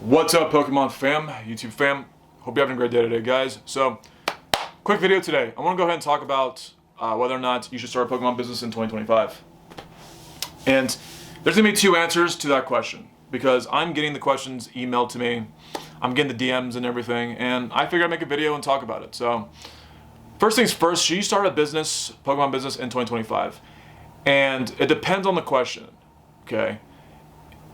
What's up, Pokemon fam, YouTube fam? Hope you're having a great day today, guys. So, quick video today. I want to go ahead and talk about whether or not you should start a Pokemon business in 2025. And there's going to be two answers to that question, because I'm getting the questions emailed to me, I'm getting the DMs and everything, and I figured I'd make a video and talk about it. So, first things first, should you start a business, Pokemon business in 2025? And it depends on the question, okay?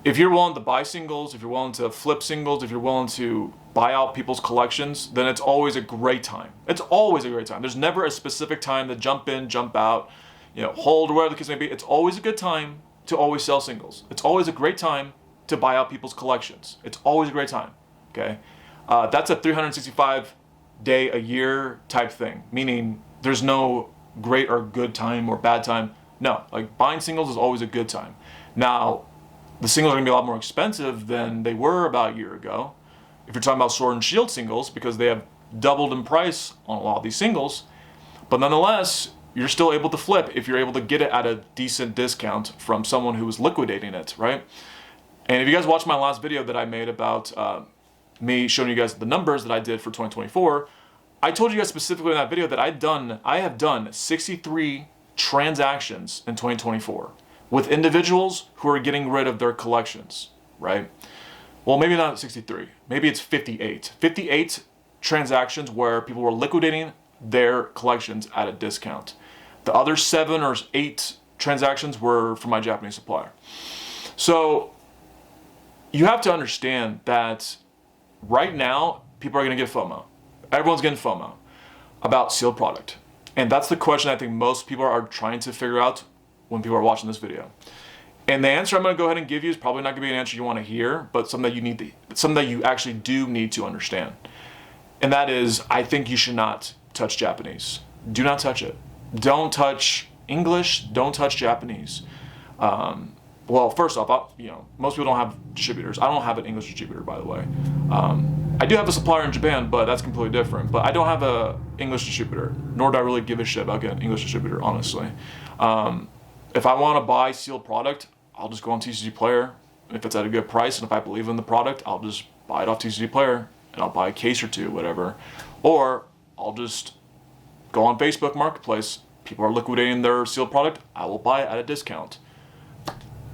If you're willing to buy singles, if you're willing to flip singles, if you're willing to buy out people's collections, then it's always a great time. It's always a great time. There's never a specific time to jump in, jump out, hold, or whatever the case may be. It's always a good time to always sell singles. It's always a great time to buy out people's collections. It's always a great time, okay? That's a 365 day a year type thing, meaning there's no great or good time or bad time. No, like buying singles is always a good time. Now, the singles are going to be a lot more expensive than they were about a year ago. If you're talking about Sword and Shield singles, because they have doubled in price on a lot of these singles. But nonetheless, you're still able to flip if you're able to get it at a decent discount from someone who is liquidating it, right? And if you guys watched my last video that I made about me showing you guys the numbers that I did for 2024, I told you guys specifically in that video that I have done 63 transactions in 2024. With individuals who are getting rid of their collections, right? Well, maybe not 63. Maybe it's 58. 58 transactions where people were liquidating their collections at a discount. The other 7 or 8 transactions were from my Japanese supplier. So you have to understand that right now, people are going to get FOMO. Everyone's getting FOMO about sealed product. And that's the question I think most people are trying to figure out when people are watching this video. And the answer I'm going to go ahead and give you is probably not going to be an answer you want to hear, but something that you actually do need to understand. And that is, I think you should not touch Japanese. Do not touch it. Don't touch English. Don't touch Japanese. Well, first off, most people don't have distributors. I don't have an English distributor, by the way. I do have a supplier in Japan, but that's completely different. But I don't have an English distributor, nor do I really give a shit about getting an English distributor, honestly. If I want to buy sealed product, I'll just go on TCG Player. If it's at a good price, and if I believe in the product, I'll just buy it off TCG Player, and I'll buy a case or two, whatever. Or I'll just go on Facebook Marketplace. People are liquidating their sealed product. I will buy it at a discount.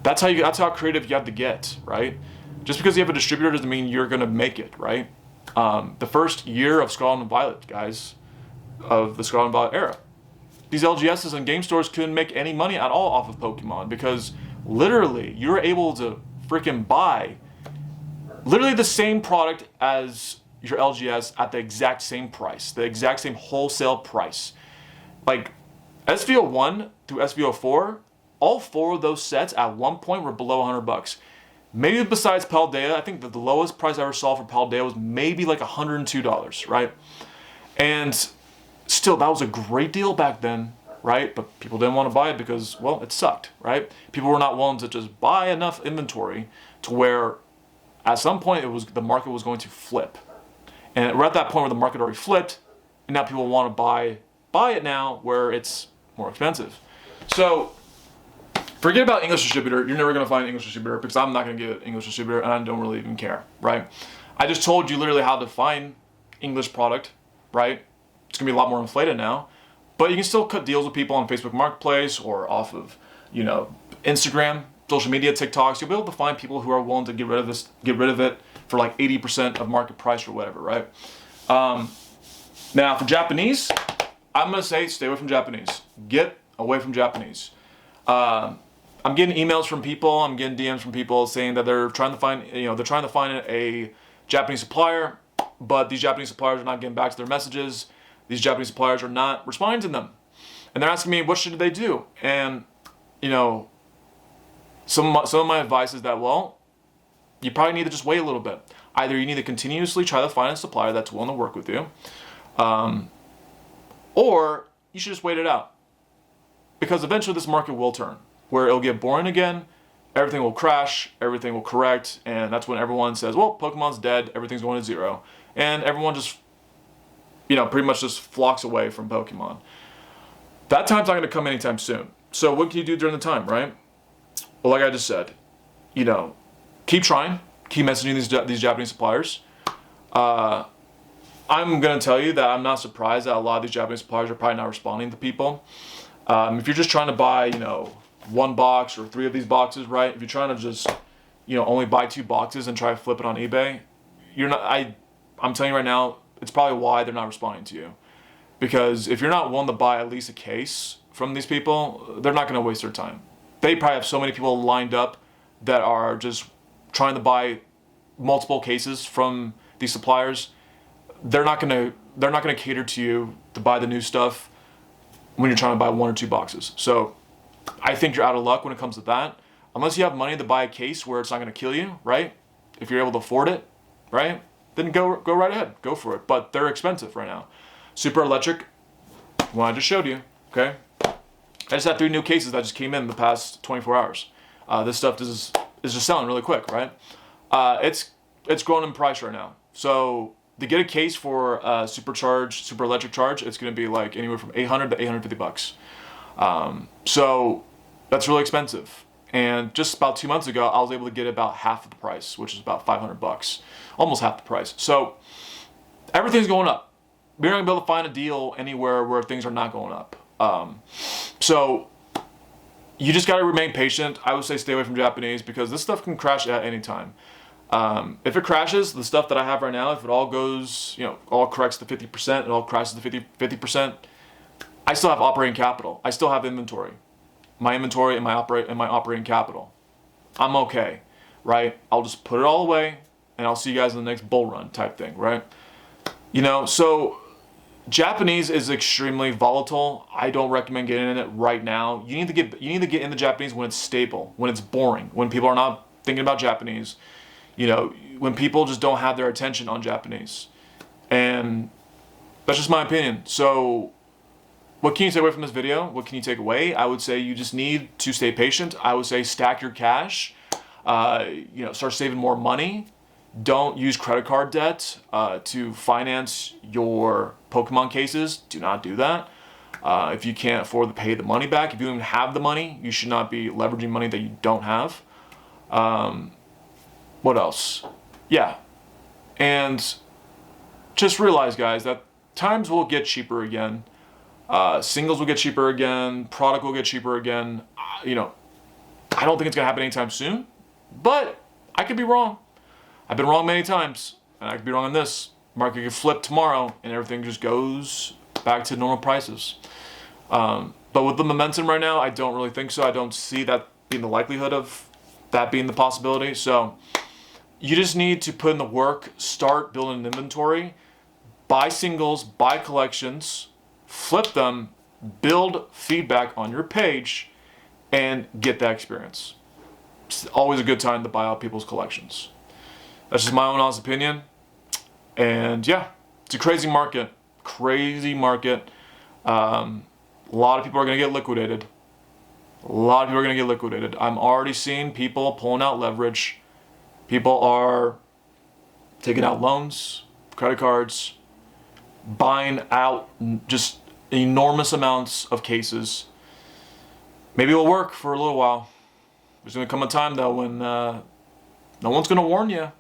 That's how creative you have to get, right? Just because you have a distributor doesn't mean you're gonna make it, right? The first year of Scarlet and Violet, guys, of the Scarlet and Violet era, these LGSs and game stores couldn't make any money at all off of Pokemon, because literally you're able to freaking buy literally the same product as your LGS at the exact same price, the exact same wholesale price. Like SVO1 through SVO4, all 4 of those sets at one point were below $100. Maybe besides Paldea, I think that the lowest price I ever saw for Paldea was maybe like $102, right? And still, that was a great deal back then, right? But people didn't want to buy it because, well, it sucked, right? People were not willing to just buy enough inventory to where at some point the market was going to flip. And we're at that point where the market already flipped, and now people want to buy it now where it's more expensive. So forget about English distributor. You're never going to find an English distributor, because I'm not going to get an English distributor, and I don't really even care, right? I just told you literally how to find English product, right? It's going to be a lot more inflated now, but you can still cut deals with people on Facebook Marketplace or off of, Instagram, social media, TikToks. You'll be able to find people who are willing to get rid of it for like 80% of market price or whatever, right? Now for Japanese, I'm going to say stay away from Japanese. Get away from Japanese. I'm getting emails from people, I'm getting DMs from people saying that they're trying to find a Japanese supplier, but these Japanese suppliers are not getting back to their messages. These Japanese suppliers are not responding to them. And they're asking me, what should they do? And, some of my advice is that, well, you probably need to just wait a little bit. Either you need to continuously try to find a supplier that's willing to work with you, or you should just wait it out. Because eventually this market will turn, where it'll get boring again, everything will crash, everything will correct, and that's when everyone says, well, Pokemon's dead, everything's going to zero. And everyone just pretty much just flocks away from Pokemon. That time's not going to come anytime soon. So what can you do during the time, right? Well, like I just said, keep trying, keep messaging these Japanese suppliers. I'm gonna tell you that I'm not surprised that a lot of these Japanese suppliers are probably not responding to people. If you're just trying to buy, you know, 1 box or 3 of these boxes, right? If you're trying to just, you know, only buy 2 boxes and try to flip it on eBay, you're not. I'm telling you right now, it's probably why they're not responding to you. Because if you're not willing to buy at least a case from these people, they're not gonna waste their time. They probably have so many people lined up that are just trying to buy multiple cases from these suppliers. They're not gonna cater to you to buy the new stuff when you're trying to buy 1 or 2 boxes. So I think you're out of luck when it comes to that. Unless you have money to buy a case where it's not gonna kill you, right? If you're able to afford it, right? Then go right ahead, go for it. But they're expensive right now. Super Electric, one I just showed you, okay? I just had 3 new cases that just came in the past 24 hours. This stuff is just selling really quick, right? It's grown in price right now. So to get a case for Super Electric Charge, it's going to be like anywhere from $800 to $850. So that's really expensive. And just about 2 months ago, I was able to get about half of the price, which is about $500, almost half the price. So everything's going up. We're not going to be able to find a deal anywhere where things are not going up. So you just got to remain patient. I would say stay away from Japanese because this stuff can crash at any time. If it crashes, the stuff that I have right now, if it all goes, you know, all corrects to 50%, it all crashes to 50%, I still have operating capital. I still have inventory. My inventory and my operating capital. I'm okay, right? I'll just put it all away and I'll see you guys in the next bull run type thing, right? You know, so Japanese is extremely volatile. I don't recommend getting in it right now. You need to get in the Japanese when it's stable, when it's boring, when people are not thinking about Japanese. You know, when people just don't have their attention on Japanese. And that's just my opinion. So what can you take away from this video? What can you take away? I would say you just need to stay patient. I would say stack your cash. You know, start saving more money. Don't use credit card debt to finance your Pokemon cases. Do not do that. If you can't afford to pay the money back, if you don't even have the money, you should not be leveraging money that you don't have. What else? Yeah. And just realize, guys, that times will get cheaper again. Singles will get cheaper again. Product will get cheaper again. You know, I don't think it's going to happen anytime soon, but I could be wrong. I've been wrong many times, and I could be wrong on this. Market could flip tomorrow, and everything just goes back to normal prices. But with the momentum right now, I don't really think so. I don't see that being the likelihood of that being the possibility. So you just need to put in the work, start building an inventory, buy singles, buy collections, flip them, build feedback on your page, and get that experience. It's always a good time to buy out people's collections. That's just my own honest opinion. And yeah, it's a crazy market. Crazy market. A lot of people are going to get liquidated. I'm already seeing people pulling out leverage. People are taking out loans, credit cards, buying out just enormous amounts of cases. Maybe it'll work for a little while. There's going to come a time, though, when no one's going to warn you.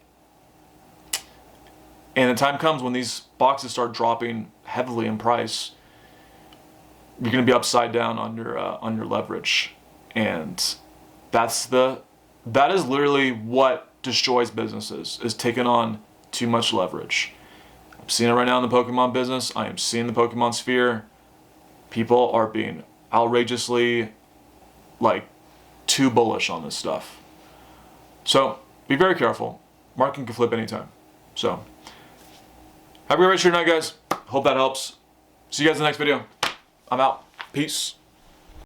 And the time comes when these boxes start dropping heavily in price. You're going to be upside down on your leverage. And that is literally what destroys businesses, is taking on too much leverage. I'm seeing it right now in the Pokemon business. I am seeing the Pokemon sphere. People are being outrageously, like, too bullish on this stuff. So be very careful. Market can flip anytime. So have a great rest of your night, guys. Hope that helps. See you guys in the next video. I'm out. Peace.